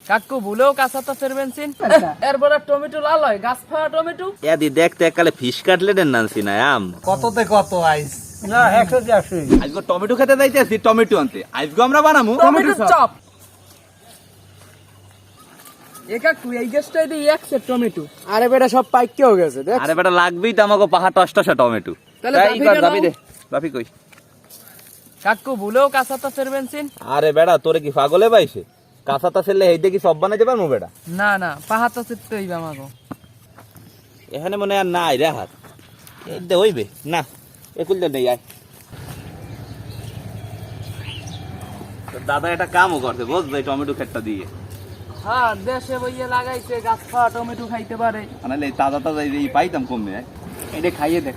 কাকু ভুলেও কাঁচাটা ফেরবেনছেন এরপরে টমেটো লাল হয় গাছ ফাওয়া টমেটো এদি দেখতে এককালে ফিশ কাটলেটের নানছি না আম কততে কত আইস না 180 আজকে টমেটো খেতে যাইতেছি টমেটো আনতে আজকে আমরা বানামু টমেটো চপ কাকু এই গাছটাই দিয়ে এক সেট টমেটো আরে বেটা সব পাইকেও গেছে দেখ আরে বেটা লাগবেই তো আমাকে পাহা টসটসা টমেটো তাহলে তাই কর, বাপিটা বাপি নাও। দে বাপি কই কাকু ভুলেও কাঁচাটা ফেরবেনছেন আরে বেটা তোরে কি পাগলে পাইছে কাঁচাটা ছেলে এই দেখি সব বানাইতে পারমু বেটা না না পাহাড়টা চিপতে হইবে আমাকে এখানে মনে হয় আর নাই রে হাত এই দে হইবে না একুল দে নেই আয় তোর দাদা একটা কামও করছে বুঝবে টমেটো ক্ষেতটা দিয়ে হ্যাঁ দেশে বইয়ে লাগাইছে গাছ ফাওয়া টমেটো খাইতে পারে মানে এই তাজা তাজা এই পাইতাম কমে এটা খাইয়ে দেখ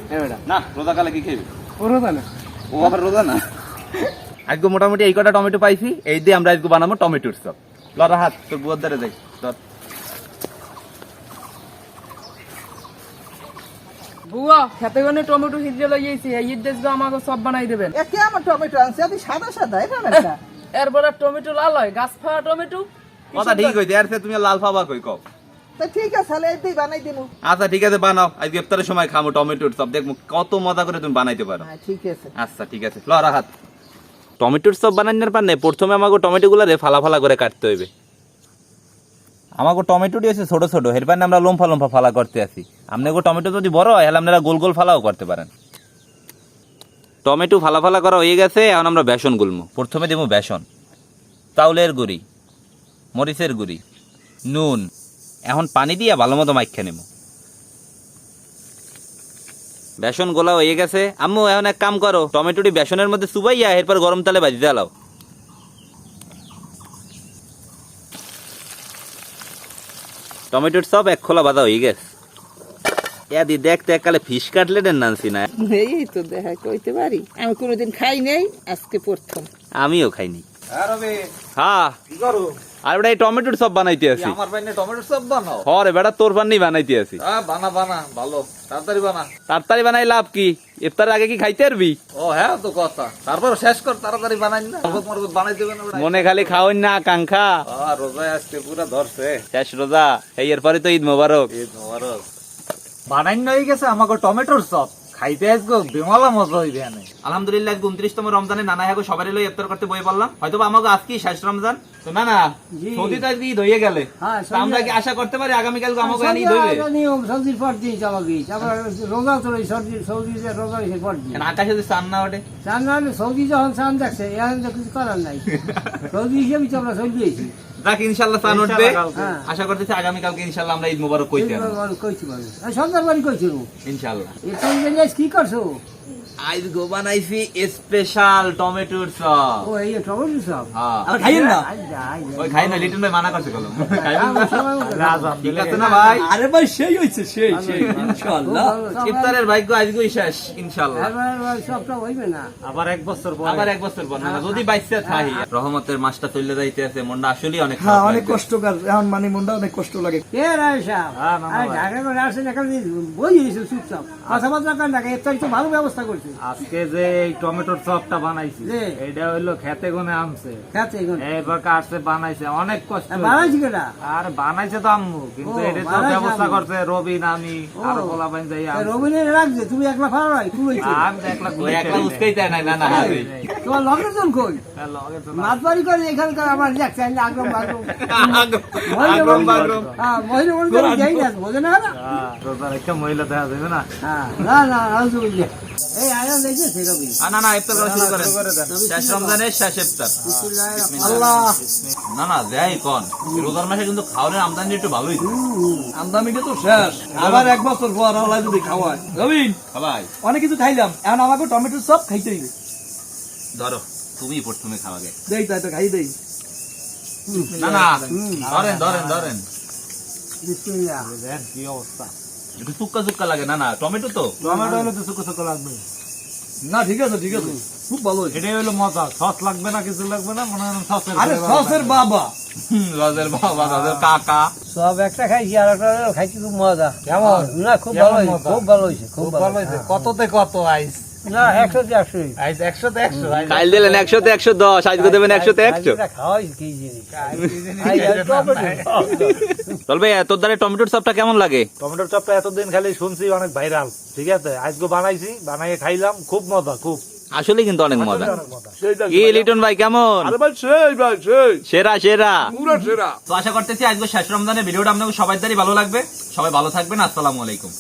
এ বেটা না রোজা কালে কি খাইবে পুরো তাহলে ও আবার রোজা না আজকে মোটামুটি এই কটা টমেটো পাইছি এই দিয়ে আমরা আজকে বানাবো টমেটোর চপ লড়া হাত তোর বুয়ার দ্বারে দেখ তোর বুয়া খেতে গনে টমেটো হিজে লইয়েছি এই দেশ আমাকে সব বানাই দেবেন একে আমার টমেটো আনছে আমি সাদা সাদা এটা না এরপরে টমেটো লাল হয় গাছ ফাওয়া টমেটো কথা ঠিক হইছে আর সে তুমি লাল পাবা কই কও তো ঠিক আছে তাহলে এটাই বানাই দিমু আচ্ছা ঠিক আছে বানাও আজকে ইফতারের সময় খামো টমেটোর চপ দেখবো কত মজা করে তুমি বানাইতে পারো হ্যাঁ ঠিক আছে আচ্ছা ঠিক আছে লড়া হাত টমেটোর চপ বানানোর পার নেই প্রথমে আমাকে টমেটো গুলা ফালা ফালা করে কাটতে হইবে আমাকে টমেটোটি হচ্ছে ছোট ছোট এর পারে আমরা লম্ফা লম্ফা ফালা করতে আসি আপনাকে টমেটো যদি বড় হয় তাহলে আপনারা গোল গোল ফালাও করতে পারেন টমেটো ফালা ফালা করা হয়ে গেছে এখন আমরা বেসন গুলমু প্রথমে দেবো বেসন চাউলের গুঁড়ি মরিচের গুঁড়ি নুন এখন পানি দিয়ে ভালো মতো মাইখা নেব বেসন গোলা হয়ে গেছে আম্মু এখন এক কাম করো টমেটোটি বেসনের মধ্যে চুবাইয়া এরপর গরম তেলে ভাজিতে আলাও টমেটোর সব এক খোলা বাঁধা হয়ে গেছে এদি দেখতে এককালে ফিশ কাটলেটের নানছি না এই তো দেখা কইতে পারি আমি কোনোদিন খাই নাই আজকে প্রথম আমিও খাইনি আরে হ্যাঁ কি করো আর বেটা এই টমেটোর সব বানাইতে আছি আমার বাইনে টমেটো সব বানাও হরে বেটা তোর পান্নি বানাইতে আছি বানা বানা ভালো তাড়াতাড়ি বানা তাড়াতাড়ি বানাই লাভ কি ইফতারের আগে কি খাইতে পারবি ও হ্যাঁ তো কথা তারপর শেষ কর তাড়াতাড়ি বানাই না মরবত মরবত বানাই দেবে না ওটা। মনে খালি খাওয়াই না আকাঙ্ক্ষা রোজায় আজকে পুরা ধরছে শেষ রোজা এই এরপরে তো ঈদ মোবারক ঈদ মোবারক বানাই হয়ে গেছে আমাকে টমেটোর চপ খাইতে আজকে বেমালা মজা হইবে না আলহামদুলিল্লাহ 29তম রমজানে নানা হাগো সবারই লই ইফতার করতে বই পড়লাম হয়তো বা আমাকে আজকেই শেষ রমজান তো না না সৌদি তো আজকে ঈদ হয়ে গেলে হ্যাঁ, তা আমরা কি আশা করতে পারি আগামী কালকে আমাকে ঈদ হইবে নিয়ম সবজির পর দিন চালাবি তারপর রোজা তো সবজি রোজা এসে পর দিন কেন আকাশে যদি চান না ওঠে চান না সবজি যখন চান দেখছে এখন তো কিছু করার নাই সবজি হিসেবে তো আমরা চলিয়েছি যাক ইনশাআল্লাহ চান উঠবে হ্যাঁ। আশা করতেছি আগামী কালকে ইনশাআল্লাহ আমরা ঈদ মোবারক কইতে পারবো কইছি বলো সন্ধ্যার বাড়ি কইছি ইনশাআল্লাহ এটা কি করছো আজ গো বানাইছি স্পেশাল টমেটোর চপ ও এই টমেটো সব হ্যাঁ আর খাইয়েন না ওই খাই না লিটন ভাই মানা করছে কলম ঠিক আছে না না ভাই আরে ভাই সেই হইছে সেই ইনশাআল্লাহ ইফতারের ভাগ্য আজকেই শেষ ইনশাআল্লাহ সবটা হইবে না আবার এক বছর পর আবার এক বছর পর না যদি বাইসে থাকি রহমতের মাসটা চলে যাইতে আছে মনটা আসলেই অনেক হ্যাঁ খারাপ অনেক লাগছে। কষ্টকর এখন মানে মনটা অনেক কষ্ট লাগে কে রায় সাহেব হ্যাঁ, না, না, আরে ভাই। ঢাকা করে আসেন এখানে বই দিয়েছে চুপচাপ কথাবার্তা কান ঢাকা এর তো ভালো ব্যবস্থা করছে আজকে যে এই টমেটোর চপটা বানাইছি জি। এটা হইলো খেতে গুনে আনছে খাতে এখন এবার কাটছে বানাইছে অনেক কষ্ট হইছে। বানাইছি কেটা আর বানাইছে তো আম্মু কিন্তু ও, এটা তো বানাইছে ব্যবস্থা আম্মু। করছে রবিন আমি আরো পোলা বাইন যাই আনছে। রবিনের রাখছে তুমি একলা ফাড়া নাই তুই আমি তো একলা ওই একলা উস্কাই দেয় না না হাতে তোমার লগের জন কই লগে তো মাছ বাড়ি করে এখানকার আমার দেখছে আগ্রম বাগ্রম আগ্রম বাগ্রম হ্যাঁ মহিলা মহিলা যাই না বোঝে না না রোজার একটা মহিলা দেখা যাবে না হ্যাঁ না না আলহামদুলিল্লাহ এই আয়াম দেখছে রবি না না ইফতার করা শুরু করেন শেষ রমজানের শেষ ইফতার আল্লাহ না না যাই কোন রোজার মাসে কিন্তু খাওয়ানোর আমদানি একটু ভালোই আমদানিটা তো শেষ আবার এক বছর পর আল্লাহ যদি খাওয়ায় রবিন সবাই অনেক কিছু খাইলাম এখন আমাকে টমেটো সব খাইতে হইবে ধরো তুমি প্রথমে খাওয়াগে দেই তাই তো খাই দেই না না ধরেন ধরেন ধরেন বিসমিল্লাহ দেন কি অবস্থা একটু চুক্কা চুক্কা লাগে না না টমেটো তো টমেটো হলে তো সুকো সুকো লাগবে না ঠিক আছে খুব ভালো হয়েছে এটাই হলো মজা সস লাগবে না কিছু লাগবে না মনে হয় সসের আরে সসের বাবা রজের বাবা রজের কাকা সব একটা খাইছি আর একটা খাইছি খুব মজা কেমন না খুব ভালো হয়েছে খুব ভালো হয়েছে খুব খুব ভালো হয়েছে কততে কত আইস না 100 তে 100 আজ 100 তে 100 কাল দিলেন 100-তে 110, আজকে দেবেন 100-তে 100। খাওয়াই কি জিনিস তবে তোর দ্বারা টমেটোর চপটা কেমন লাগে? টমেটোর চপটা এতদিন খালি শুনছি অনেক ভাইরাল, ঠিক আছে আজকে বানাইছি, বানাইয়ে খাইলাম, খুব মজা, খুব আসলে কিন্তু অনেক মজা। অনেক মজা। সেইটা কি লিটন ভাই কেমন? আরে ভাই সেই ভাই সেই সেরা সেরা। পুরো সেরা। তো আশা করতেছি আজকে শেষ রমজানের ভিডিওটা আপনাদের সবাই দ্বারাই ভালো লাগবে। সবাই ভালো থাকবেন, আসসালামু আলাইকুম।